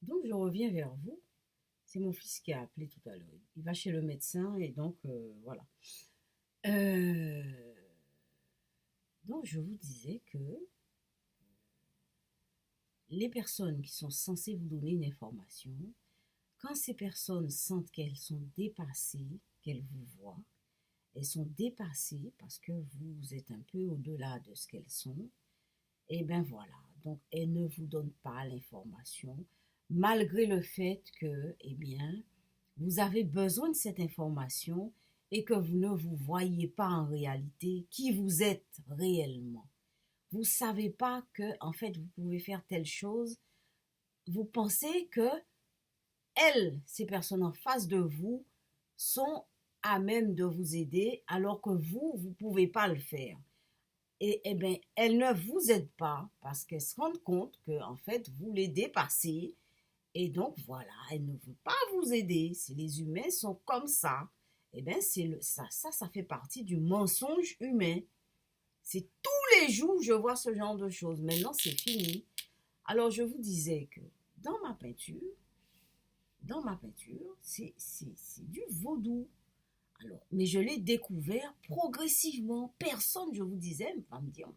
Donc, je reviens vers vous. C'est mon fils qui a appelé tout à l'heure. Il va chez le médecin et donc, voilà. Euh, donc, je vous disais que les personnes qui sont censées vous donner une information, quand ces personnes sentent qu'elles sont dépassées, qu'elles vous voient, elles sont dépassées parce que vous êtes un peu au-delà de ce qu'elles sont, et bien voilà. Donc, elles ne vous donnent pas l'information, malgré le fait que, eh bien, vous avez besoin de cette information et que vous ne vous voyez pas en réalité qui vous êtes réellement. Vous ne savez pas que, en fait, vous pouvez faire telle chose. Vous pensez que elles, ces personnes en face de vous, sont à même de vous aider alors que vous ne pouvez pas le faire. Et eh bien, elles ne vous aident pas parce qu'elles se rendent compte que, en fait, vous les dépassez. Et donc, voilà, elles ne veulent pas vous aider. Si les humains sont comme ça, eh bien, ça fait partie du mensonge humain. C'est tous les jours que je vois ce genre de choses. Maintenant, c'est fini. Alors, je vous disais que dans ma peinture, c'est du vaudou. Alors, mais je l'ai découvert progressivement. Personne, je vous disais, va me dire,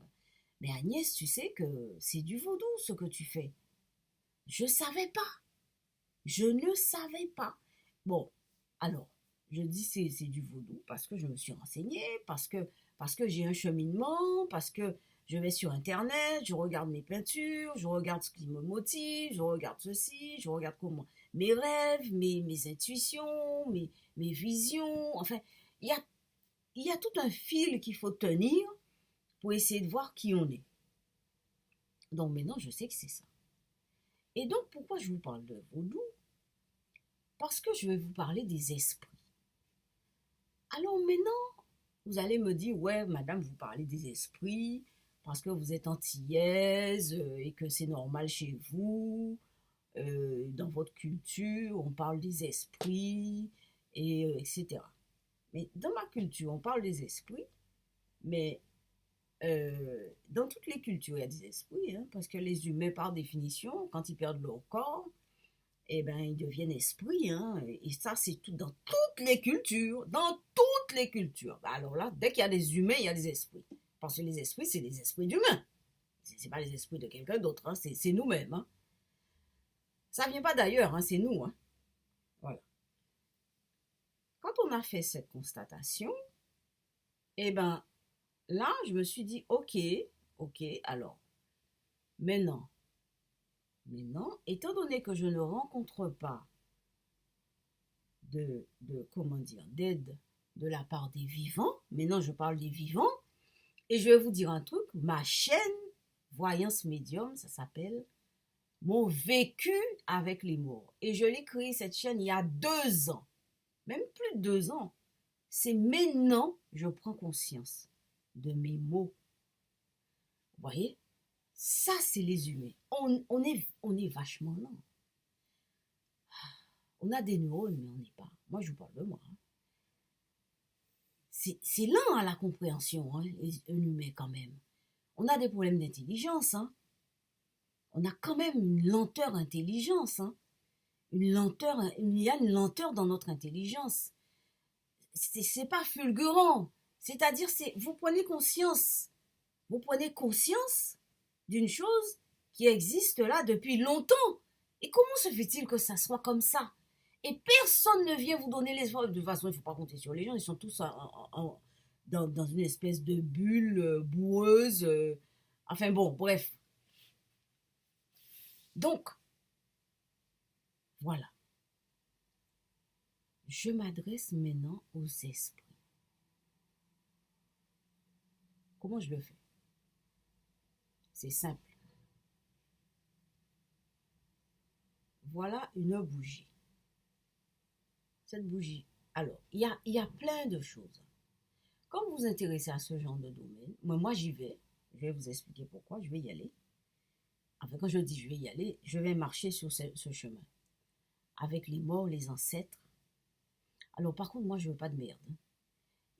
mais Agnès, tu sais que c'est du vaudou ce que tu fais. Je ne savais pas. Je ne savais pas. Bon, alors, je dis c'est du vaudou parce que je me suis renseignée, parce que j'ai un cheminement, parce que je vais sur Internet, je regarde mes peintures, je regarde ce qui me motive, je regarde ceci, je regarde comment mes rêves, mes intuitions, mes visions. Enfin, il y a, il y a tout un fil qu'il faut tenir pour essayer de voir qui on est. Donc maintenant, je sais que c'est ça. Et donc, pourquoi je vous parle de vaudou? Parce que je vais vous parler des esprits. Alors maintenant, vous allez me dire, ouais, madame, vous parlez des esprits parce que vous êtes antillaise et que c'est normal chez vous, dans votre culture, on parle des esprits, etc. Mais dans ma culture, on parle des esprits, mais dans toutes les cultures, il y a des esprits, hein, parce que les humains, par définition, quand ils perdent leur corps, eh ben, ils deviennent esprits, hein, et ça, c'est tout dans toutes les cultures, dans toutes les cultures. Bah, alors là, dès qu'il y a des humains, il y a des esprits. Parce que les esprits, c'est les esprits d'humains. C'est pas les esprits de quelqu'un d'autre, hein, c'est nous-mêmes. Hein. Ça vient pas d'ailleurs, hein, c'est nous. Hein. Voilà. Quand on a fait cette constatation, eh ben, là, je me suis dit, ok, alors, maintenant, étant donné que je ne rencontre pas comment dire, d'aide de la part des vivants. Maintenant, je parle des vivants. Et je vais vous dire un truc. Ma chaîne Voyance Médium, ça s'appelle Mon vécu avec les morts. Et je l'ai créé cette chaîne il y a 2 ans. Même plus de 2 ans. C'est maintenant que je prends conscience de mes mots. Vous voyez? Ça, c'est les humains. On est vachement lent. On a des neurones, mais on n'est pas. Moi, je vous parle de moi. Hein. C'est lent à la compréhension, hein, un humain quand même. On a des problèmes d'intelligence, hein. On a quand même une lenteur intelligence, hein. Une lenteur, il y a une lenteur dans notre intelligence. C'est pas fulgurant. C'est-à-dire, vous prenez conscience d'une chose qui existe là depuis longtemps. Et comment se fait-il que ça soit comme ça? Et personne ne vient vous donner les... De toute façon, il ne faut pas compter sur les gens. Ils sont tous dans une espèce de bulle boueuse. Enfin bon, bref. Donc, voilà. Je m'adresse maintenant aux esprits. Comment je le fais? C'est simple. Voilà une bougie. Cette bougie. Alors, il y a plein de choses. Quand vous vous intéressez à ce genre de domaine, moi j'y vais. Je vais vous expliquer pourquoi. Je vais y aller. Enfin, quand je dis je vais y aller, je vais marcher sur ce chemin. Avec les morts, les ancêtres. Alors, par contre, moi, je veux pas de merde. Hein.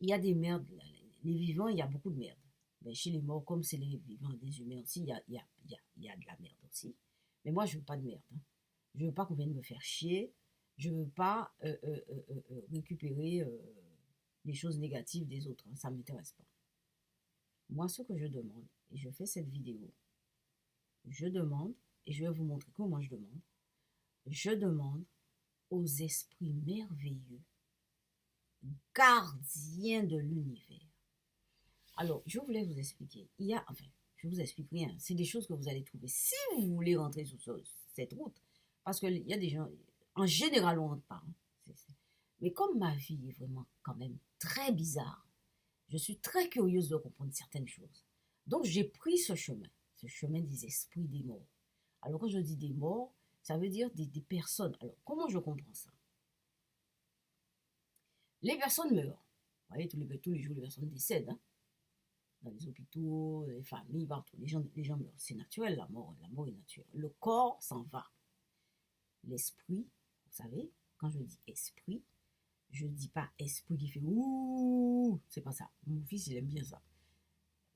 Il y a des merdes. Là. Les vivants, il y a beaucoup de merde. Mais chez les morts, comme c'est les vivants des humains aussi, il y a de la merde aussi. Mais moi, je veux pas de merde. Hein. Je veux pas qu'on vienne me faire chier. Je veux pas récupérer les choses négatives des autres, hein. Ça m'intéresse pas. Moi, ce que je demande, et je fais cette vidéo, je demande, et je vais vous montrer comment je demande aux esprits merveilleux, gardiens de l'univers. Alors, je voulais vous expliquer. Je ne vous explique rien. C'est des choses que vous allez trouver si vous voulez rentrer sur cette route. Parce qu'il y a des gens, en général, on ne rentre pas, hein. Mais comme ma vie est vraiment quand même très bizarre, je suis très curieuse de comprendre certaines choses. Donc, j'ai pris ce chemin des esprits des morts. Alors, quand je dis des morts, ça veut dire des personnes. Alors, comment je comprends ça? Les personnes meurent. Vous voyez, tous les jours, les personnes décèdent, hein, dans les hôpitaux, les familles, partout. Les gens meurent. C'est naturel, la mort est naturelle. Le corps s'en va. L'esprit, vous savez, quand je dis esprit, je ne dis pas esprit qui fait ouh, c'est pas ça. Mon fils, il aime bien ça.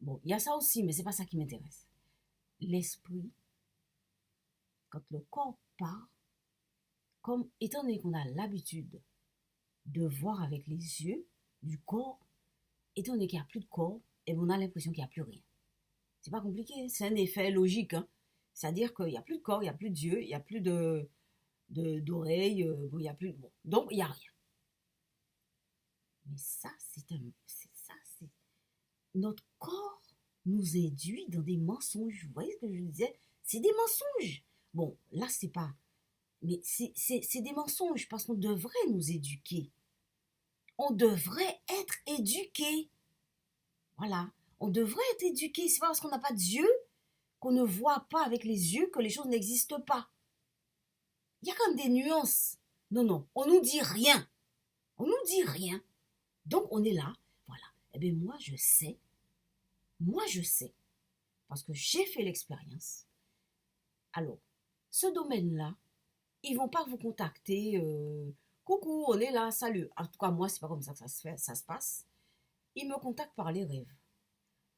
Bon, il y a ça aussi, mais c'est pas ça qui m'intéresse. L'esprit, quand le corps part, comme étant donné qu'on a l'habitude de voir avec les yeux du corps, étant donné qu'il n'y a plus de corps, et on a l'impression qu'il n'y a plus rien. C'est pas compliqué, c'est un effet logique, hein. C'est-à-dire qu'il n'y a plus de corps, il n'y a plus d'yeux, il n'y a plus d'oreilles, il n'y a plus de... Bon, donc il n'y a rien. Mais ça, c'est notre corps nous induit dans des mensonges. Vous voyez ce que je disais? C'est des mensonges. Bon, là, c'est pas... Mais c'est des mensonges parce qu'on devrait nous éduquer. On devrait être éduqué. Voilà. On devrait être éduqué. C'est pas parce qu'on n'a pas d'yeux, qu'on ne voit pas avec les yeux, que les choses n'existent pas. Il y a quand même des nuances. Non, non, on nous dit rien. On nous dit rien. Donc, on est là. Voilà. Eh bien, moi, je sais, parce que j'ai fait l'expérience. Alors, ce domaine-là, ils vont pas vous contacter. Coucou, on est là, salut. En tout cas, moi, c'est pas comme ça que ça se passe. Ils me contactent par les rêves,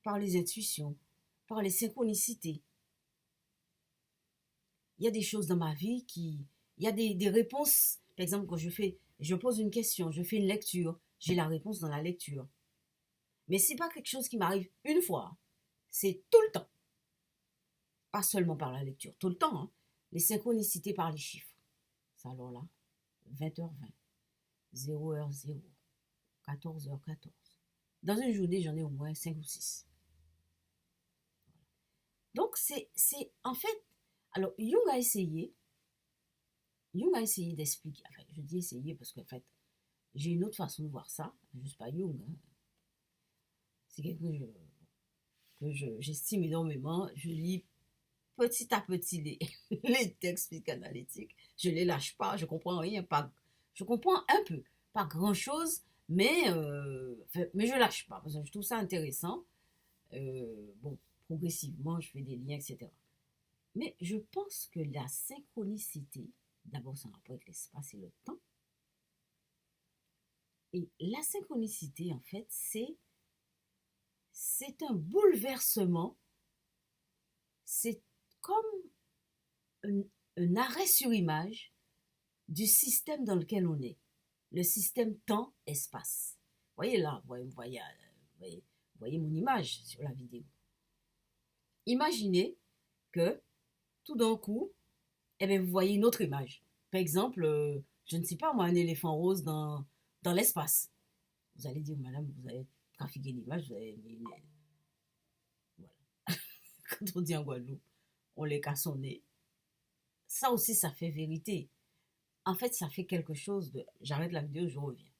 par les intuitions, par les synchronicités. Il y a des choses dans ma vie il y a des réponses. Par exemple, quand je pose une question, je fais une lecture, j'ai la réponse dans la lecture. Mais c'est pas quelque chose qui m'arrive une fois. C'est tout le temps. Pas seulement par la lecture, tout le temps, hein. Les synchronicités par les chiffres. Ça, alors là, 20h20, 0h0, 14h14. Dans une journée, j'en ai au moins 5 ou 6. Donc, c'est en fait... Alors, Jung a essayé d'expliquer. Enfin, je dis essayer parce qu'en fait, j'ai une autre façon de voir ça. Juste pas Jung, hein. C'est quelque chose que j'estime énormément. Je lis petit à petit les textes psychanalytiques. Je ne les lâche pas, je comprends rien. Je comprends un peu, pas grand-chose, mais je ne lâche pas, parce que je trouve ça intéressant. Bon, progressivement, je fais des liens, etc. Mais je pense que la synchronicité, d'abord, c'est un rapport avec l'espace et le temps. Et la synchronicité, en fait, c'est un bouleversement, c'est comme un arrêt sur image du système dans lequel on est, le système temps-espace. Vous voyez là, vous voyez mon image sur la vidéo. Imaginez que tout d'un coup, eh bien, vous voyez une autre image. Par exemple, je ne sais pas moi, un éléphant rose dans l'espace. Vous allez dire, madame, vous avez trafiqué l'image, vous avez mis... Voilà. Quand on dit en Guadeloupe, on les casse au nez. Ça aussi, ça fait vérité. En fait, ça fait quelque chose de... J'arrête la vidéo, je reviens.